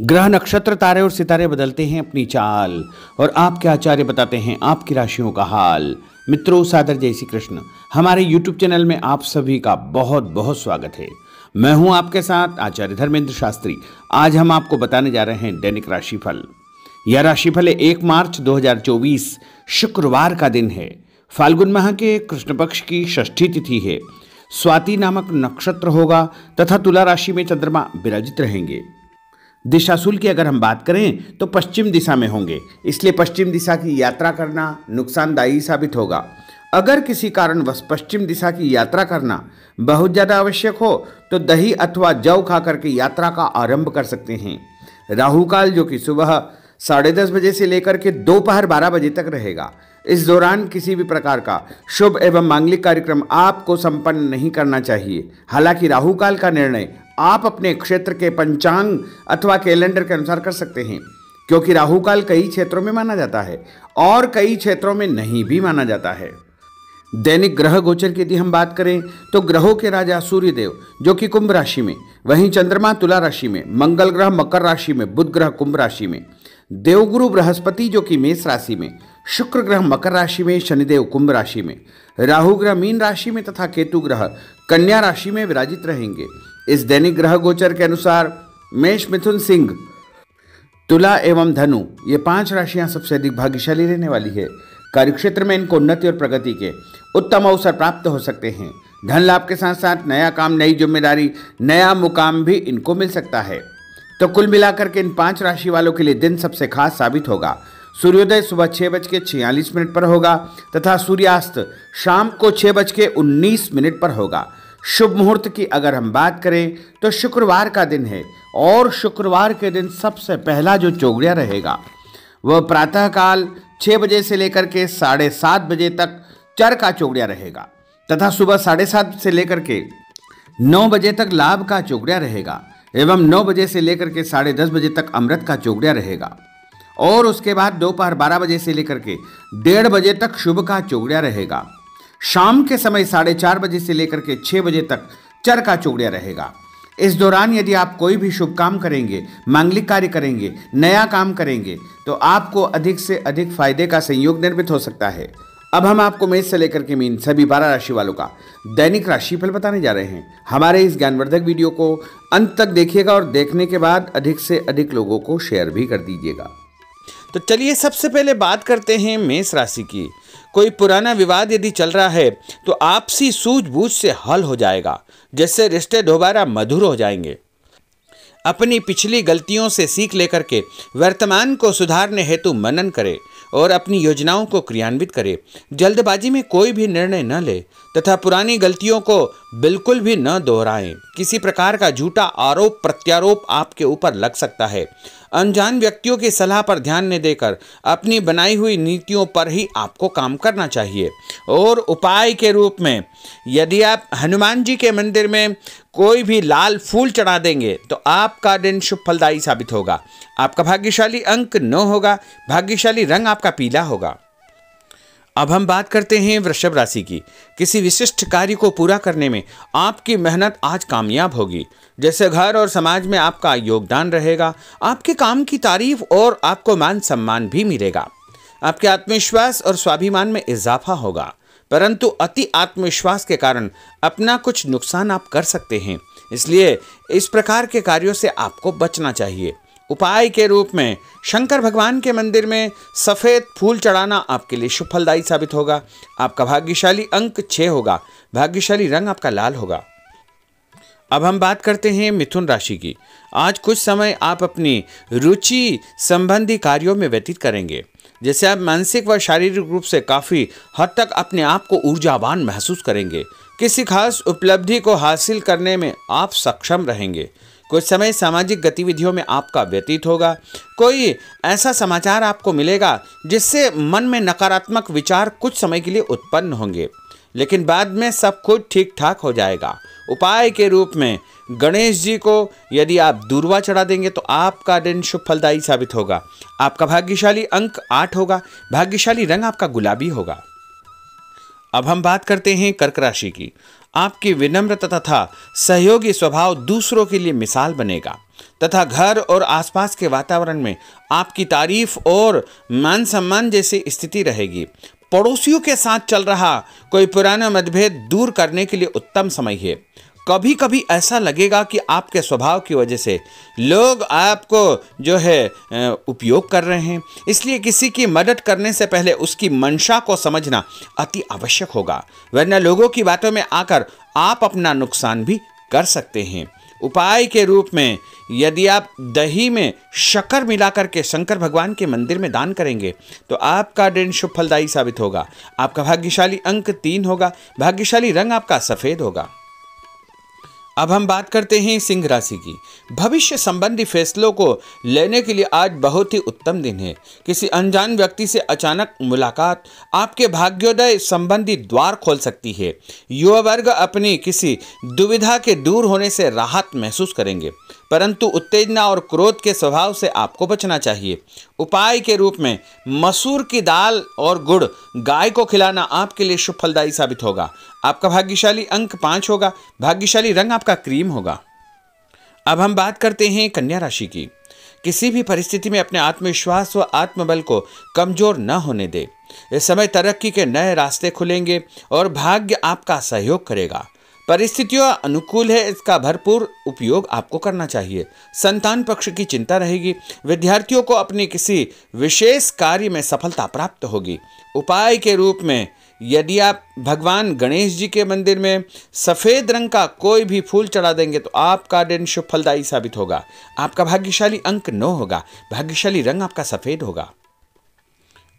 ग्रह नक्षत्र तारे और सितारे बदलते हैं अपनी चाल और आपके आचार्य बताते हैं आपकी राशियों का हाल। मित्रों, सादर जय श्री कृष्ण। हमारे YouTube चैनल में आप सभी का बहुत बहुत स्वागत है। मैं हूं आपके साथ आचार्य धर्मेंद्र शास्त्री। आज हम आपको बताने जा रहे हैं दैनिक राशिफल। यह राशिफल 1 मार्च 2024 शुक्रवार का दिन है। फाल्गुन माह के कृष्ण पक्ष की षष्ठी तिथि है। स्वाति नामक नक्षत्र होगा तथा तुला राशि में चंद्रमा विराजित रहेंगे। दिशाशूल की अगर हम बात करें तो पश्चिम दिशा में होंगे, इसलिए पश्चिम दिशा की यात्रा करना नुकसानदायी साबित होगा। अगर किसी कारणवश पश्चिम दिशा की यात्रा करना बहुत ज़्यादा आवश्यक हो तो दही अथवा जौ खा करके यात्रा का आरंभ कर सकते हैं। राहु काल जो कि सुबह 10:30 बजे से लेकर के दोपहर 12 बजे तक रहेगा। इस दौरान किसी भी प्रकार का शुभ एवं मांगलिक कार्यक्रम आपको संपन्न नहीं करना चाहिए। हालांकि राहु काल का निर्णय आप अपने क्षेत्र के पंचांग अथवा कैलेंडर के अनुसार कर सकते हैं, क्योंकि राहु काल कई क्षेत्रों में माना जाता है और कई क्षेत्रों में नहीं भी माना जाता है। दैनिक ग्रह गोचर की यदि हम बात करें तो ग्रहों के राजा सूर्यदेव जो कि कुंभ राशि में, वहीं चंद्रमा तुला राशि में, मंगल ग्रह मकर राशि में, बुध ग्रह कुंभ राशि में, देवगुरु बृहस्पति जो कि मेष राशि में, शुक्र ग्रह मकर राशि में, शनिदेव कुंभ राशि में, राहु ग्रह मीन राशि में तथा केतु ग्रह कन्या राशि में विराजित रहेंगे। इस दैनिक ग्रह गोचर के अनुसार मेष, मिथुन, सिंह, तुला एवं धनु ये 5 राशियां सबसे अधिक भाग्यशाली रहने वाली है। कार्यक्षेत्र में इनको उन्नति और प्रगति के उत्तम अवसर प्राप्त हो सकते हैं। धन लाभ के साथ साथ नया काम, नई जिम्मेदारी, नया मुकाम भी इनको मिल सकता है। तो कुल मिलाकर के इन 5 राशि वालों के लिए दिन सबसे खास साबित होगा। सूर्योदय सुबह 6:46 पर होगा तथा सूर्यास्त शाम को 6:19 पर होगा। शुभ मुहूर्त की अगर हम बात करें तो शुक्रवार का दिन है और शुक्रवार के दिन सबसे पहला जो चौगड़िया रहेगा वह प्रातःकाल 6 बजे से लेकर के 7:30 बजे तक चर का चौगड़िया रहेगा तथा सुबह 7:30 से लेकर के 9 बजे तक लाभ का चौगड़िया रहेगा एवं 9 बजे से लेकर के 10:30 बजे तक अमृत का चौगड़िया रहेगा और उसके बाद दोपहर 12 बजे से लेकर के 1:30 बजे तक शुभ का चौगड़िया रहेगा। शाम के समय 4:30 बजे से लेकर के 6 बजे तक चर का चौगड़िया रहेगा। इस दौरान यदि आप कोई भी शुभ काम करेंगे, मांगलिक कार्य करेंगे, नया काम करेंगे तो आपको अधिक से अधिक फायदे का संयोग निर्मित हो सकता है। अब हम आपको मेष से लेकर के मीन सभी 12 राशि वालों का दैनिक राशिफल बताने जा रहे हैं। हमारे इस ज्ञानवर्धक वीडियो को अंत तक देखिएगा और देखने के बाद अधिक से अधिक लोगों को शेयर भी कर दीजिएगा। तो चलिए सबसे पहले बात करते हैं मेष राशि की। कोई पुराना विवाद यदि चल रहा है तो आपसी सूझबूझ से हल हो जाएगा, जिससे रिश्ते दोबारा मधुर हो जाएंगे। अपनी पिछली गलतियों से सीख लेकर के वर्तमान को सुधारने हेतु मनन करें और अपनी योजनाओं को क्रियान्वित करें। जल्दबाजी में कोई भी निर्णय न ले तथा पुरानी गलतियों को बिल्कुल भी न दोहराएं। किसी प्रकार का झूठा आरोप प्रत्यारोप आपके ऊपर लग सकता है। अनजान व्यक्तियों की सलाह पर ध्यान न देकर अपनी बनाई हुई नीतियों पर ही आपको काम करना चाहिए। और उपाय के रूप में यदि आप हनुमान जी के मंदिर में कोई भी लाल फूल चढ़ा देंगे तो आपका दिन शुभ फलदायी साबित होगा। आपका भाग्यशाली अंक 9 होगा। भाग्यशाली रंग आपका पीला होगा। अब हम बात करते हैं वृषभ राशि की। किसी विशिष्ट कार्य को पूरा करने में आपकी मेहनत आज कामयाब होगी। जैसे घर और समाज में आपका योगदान रहेगा, आपके काम की तारीफ और आपको मान सम्मान भी मिलेगा। आपके आत्मविश्वास और स्वाभिमान में इजाफा होगा, परंतु अति आत्मविश्वास के कारण अपना कुछ नुकसान आप कर सकते हैं, इसलिए इस प्रकार के कार्यों से आपको बचना चाहिए। उपाय के रूप में शंकर भगवान के मंदिर में सफ़ेद फूल चढ़ाना आपके लिए शुभ फलदायी साबित होगा। आपका भाग्यशाली अंक 6 होगा। भाग्यशाली रंग आपका लाल होगा। अब हम बात करते हैं मिथुन राशि की। आज कुछ समय आप अपनी रुचि संबंधी कार्यों में व्यतीत करेंगे, जैसे आप मानसिक व शारीरिक रूप से काफ़ी हद तक अपने आप को ऊर्जावान महसूस करेंगे। किसी खास उपलब्धि को हासिल करने में आप सक्षम रहेंगे। कुछ समय सामाजिक गतिविधियों में आपका व्यतीत होगा। कोई ऐसा समाचार आपको मिलेगा जिससे मन में नकारात्मक विचार कुछ समय के लिए उत्पन्न होंगे, लेकिन बाद में सब कुछ ठीक ठाक हो जाएगा। उपाय के रूप में गणेश जी को यदि आप दूर्वा चढ़ा देंगे तो आपका दिन शुभ फलदायी साबित होगा। आपका भाग्यशाली अंक 8 होगा। भाग्यशाली रंग आपका गुलाबी होगा। अब हम बात करते हैं कर्क राशि की। आपकी विनम्रता तथा सहयोगी स्वभाव दूसरों के लिए मिसाल बनेगा। तथा घर और आसपास के वातावरण में आपकी तारीफ और मान सम्मान जैसी स्थिति रहेगी। पड़ोसियों के साथ चल रहा कोई पुराना मतभेद दूर करने के लिए उत्तम समय है। कभी कभी ऐसा लगेगा कि आपके स्वभाव की वजह से लोग आपको जो है उपयोग कर रहे हैं, इसलिए किसी की मदद करने से पहले उसकी मंशा को समझना अति आवश्यक होगा, वरना लोगों की बातों में आकर आप अपना नुकसान भी कर सकते हैं। उपाय के रूप में यदि आप दही में शक्कर मिलाकर के शंकर भगवान के मंदिर में दान करेंगे तो आपका दिन शुभ फलदायी साबित होगा। आपका भाग्यशाली अंक 3 होगा। भाग्यशाली रंग आपका सफेद होगा। अब हम बात करते हैं सिंह राशि की। भविष्य संबंधी फैसलों को लेने के लिए आज बहुत ही उत्तम दिन है। किसी अनजान व्यक्ति से अचानक मुलाकात आपके भाग्योदय संबंधी द्वार खोल सकती है। युवा वर्ग अपनी किसी दुविधा के दूर होने से राहत महसूस करेंगे, परंतु उत्तेजना और क्रोध के स्वभाव से आपको बचना चाहिए। उपाय के रूप में मसूर की दाल और गुड़ गाय को खिलाना आपके लिए शुभ फलदायी साबित होगा। आपका भाग्यशाली अंक 5 होगा। भाग्यशाली रंग आपका क्रीम होगा। अब हम बात करते हैं कन्या राशि की। किसी भी परिस्थिति में अपने आत्मविश्वास व आत्मबल को कमजोर न होने दे। इस समय तरक्की के नए रास्ते खुलेंगे और भाग्य आपका सहयोग करेगा। परिस्थितियां अनुकूल है, इसका भरपूर उपयोग आपको करना चाहिए। संतान पक्ष की चिंता रहेगी। विद्यार्थियों को अपनी किसी विशेष कार्य में सफलता प्राप्त होगी। उपाय के रूप में यदि आप भगवान गणेश जी के मंदिर में सफेद रंग का कोई भी फूल चढ़ा देंगे तो आपका दिन शुभ फलदायी साबित होगा। आपका भाग्यशाली अंक 9 होगा। भाग्यशाली रंग आपका सफेद होगा।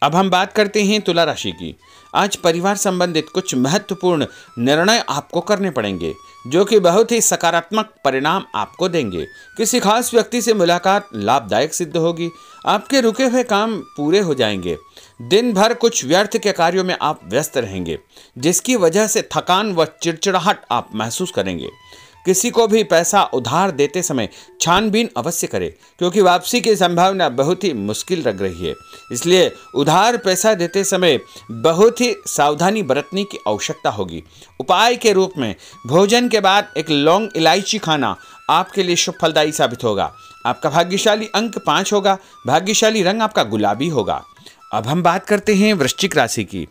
अब हम बात करते हैं तुला राशि की। आज परिवार संबंधित कुछ महत्वपूर्ण निर्णय आपको करने पड़ेंगे जो कि बहुत ही सकारात्मक परिणाम आपको देंगे। किसी खास व्यक्ति से मुलाकात लाभदायक सिद्ध होगी। आपके रुके हुए काम पूरे हो जाएंगे। दिन भर कुछ व्यर्थ के कार्यों में आप व्यस्त रहेंगे, जिसकी वजह से थकान व चिड़चिड़ाहट आप महसूस करेंगे। किसी को भी पैसा उधार देते समय छानबीन अवश्य करें, क्योंकि वापसी की संभावना बहुत ही मुश्किल लग रही है। इसलिए उधार पैसा देते समय बहुत ही सावधानी बरतने की आवश्यकता होगी। उपाय के रूप में भोजन के बाद एक लौंग इलायची खाना आपके लिए शुभ फलदायी साबित होगा। आपका भाग्यशाली अंक 5 होगा। भाग्यशाली रंग आपका गुलाबी होगा। अब हम बात करते हैं वृश्चिक राशि की।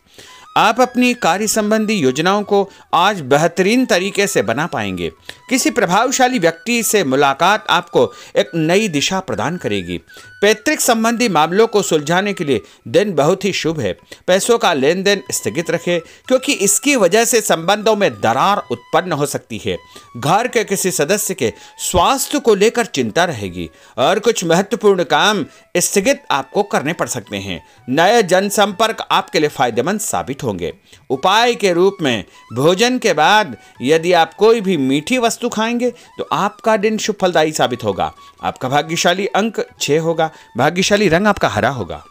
आप अपनी कार्य संबंधी योजनाओं को आज बेहतरीन तरीके से बना पाएंगे। किसी प्रभावशाली व्यक्ति से मुलाकात आपको एक नई दिशा प्रदान करेगी। पैतृक संबंधी मामलों को सुलझाने के लिए दिन बहुत ही शुभ है। पैसों का लेन देन स्थगित रखें, क्योंकि इसकी वजह से संबंधों में दरार उत्पन्न हो सकती है। घर के किसी सदस्य के स्वास्थ्य को लेकर चिंता रहेगी और कुछ महत्वपूर्ण काम स्थगित आपको करने पड़ सकते हैं। नए जनसंपर्क आपके लिए फायदेमंद साबित होंगे। उपाय के रूप में भोजन के बाद यदि आप कोई भी मीठी वस्तु खाएंगे तो आपका दिन शुभ फलदायी साबित होगा। आपका भाग्यशाली अंक 6 होगा। भाग्यशाली रंग आपका हरा होगा।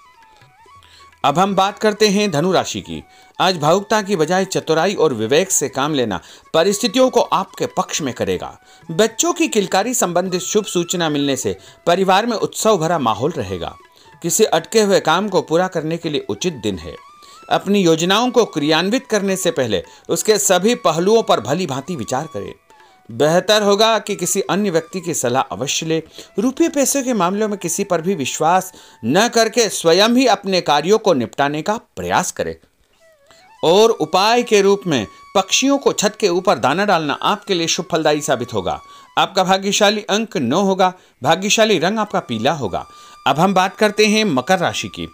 अब हम बात करते हैं धनु राशि की। आज भावुकता की बजाय चतुराई और विवेक से काम लेना परिस्थितियों को आपके पक्ष में करेगा। बच्चों की किलकारी संबंधित शुभ सूचना मिलने से परिवार में उत्सव भरा माहौल रहेगा। किसी अटके हुए काम को पूरा करने के लिए उचित दिन है। अपनी योजनाओं को क्रियान्वित करने से पहले उसके सभी पहलुओं पर भली भांति विचार करें। बेहतर होगा कि किसी अन्य व्यक्ति की सलाह अवश्य ले। रुपये पैसे के मामलों में किसी पर भी विश्वास न करके स्वयं ही अपने कार्यों को निपटाने का प्रयास करें। और उपाय के रूप में पक्षियों को छत के ऊपर दाना डालना आपके लिए शुभ फलदायी साबित होगा। आपका भाग्यशाली अंक 9 होगा। भाग्यशाली रंग आपका पीला होगा। अब हम बात करते हैं मकर राशि की।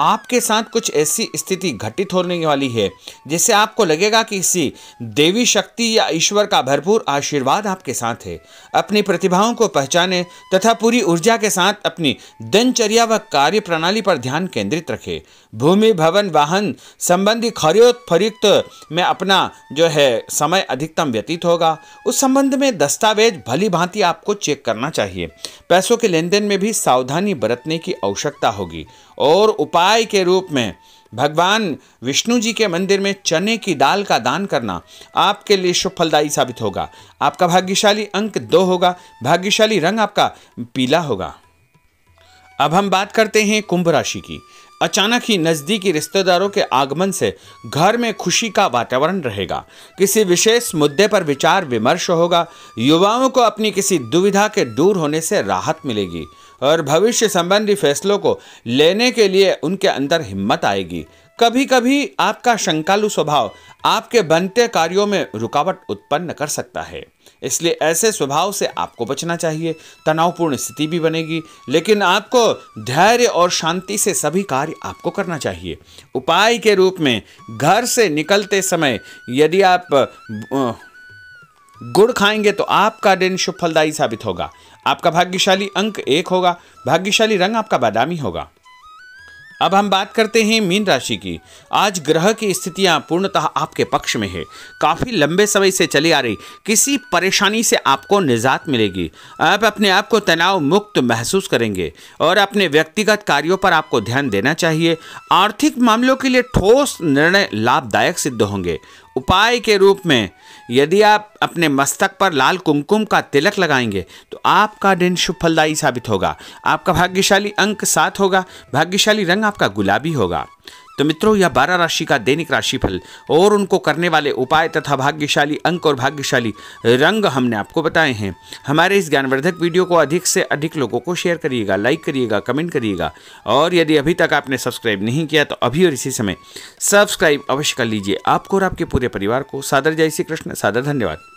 आपके साथ कुछ ऐसी स्थिति घटित होने वाली है जिससे आपको लगेगा कि किसी देवी शक्ति या ईश्वर का भरपूर आशीर्वाद आपके साथ है। अपनी प्रतिभाओं को पहचाने तथा पूरी ऊर्जा के साथ अपनी दिनचर्या व कार्य प्रणाली पर ध्यान केंद्रित रखें। भूमि भवन वाहन संबंधी खरीद फरोख्त में अपना जो है समय अधिकतम व्यतीत होगा। उस संबंध में दस्तावेज भली भांति आपको चेक करना चाहिए। पैसों के लेन देन में भी सावधानी बरतने की आवश्यकता होगी। और उपाय के रूप में भगवान विष्णु जी के मंदिर में चने की दाल का दान करना आपके लिए शुभ फलदायी साबित होगा। आपका भाग्यशाली अंक 2 होगा। भाग्यशाली रंग आपका पीला होगा। अब हम बात करते हैं कुंभ राशि की। अचानक ही नजदीकी रिश्तेदारों के आगमन से घर में खुशी का वातावरण रहेगा। किसी विशेष मुद्दे पर विचार विमर्श होगा। युवाओं को अपनी किसी दुविधा के दूर होने से राहत मिलेगी और भविष्य संबंधी फैसलों को लेने के लिए उनके अंदर हिम्मत आएगी। कभी कभी आपका शंकालु स्वभाव आपके बनते कार्यों में रुकावट उत्पन्न कर सकता है, इसलिए ऐसे स्वभाव से आपको बचना चाहिए। तनावपूर्ण स्थिति भी बनेगी, लेकिन आपको धैर्य और शांति से सभी कार्य आपको करना चाहिए। उपाय के रूप में घर से निकलते समय यदि आप गुड़ खाएंगे तो आपका दिन शुभ फलदायी साबित होगा। आपका भाग्यशाली अंक 1 होगा। भाग्यशाली रंग आपका बादामी होगा। अब हम बात करते हैं मीन राशि की। आज ग्रह की स्थितियां पूर्णतः आपके पक्ष में है। काफी लंबे समय से चली आ रही किसी परेशानी से आपको निजात मिलेगी। आप अपने आप को तनाव मुक्त महसूस करेंगे और अपने व्यक्तिगत कार्यों पर आपको ध्यान देना चाहिए। आर्थिक मामलों के लिए ठोस निर्णय लाभदायक सिद्ध होंगे। उपाय के रूप में यदि आप अपने मस्तक पर लाल कुमकुम का तिलक लगाएंगे तो आपका दिन शुभ फलदायी साबित होगा। आपका भाग्यशाली अंक 7 होगा। भाग्यशाली रंग आपका गुलाबी होगा। तो मित्रों, यह 12 राशि का दैनिक राशिफल और उनको करने वाले उपाय तथा भाग्यशाली अंक और भाग्यशाली रंग हमने आपको बताए हैं। हमारे इस ज्ञानवर्धक वीडियो को अधिक से अधिक लोगों को शेयर करिएगा, लाइक करिएगा, कमेंट करिएगा और यदि अभी तक आपने सब्सक्राइब नहीं किया तो अभी और इसी समय सब्सक्राइब अवश्य कर लीजिए। आपको और आपके पूरे परिवार को सादर जय श्री कृष्ण, सादर धन्यवाद।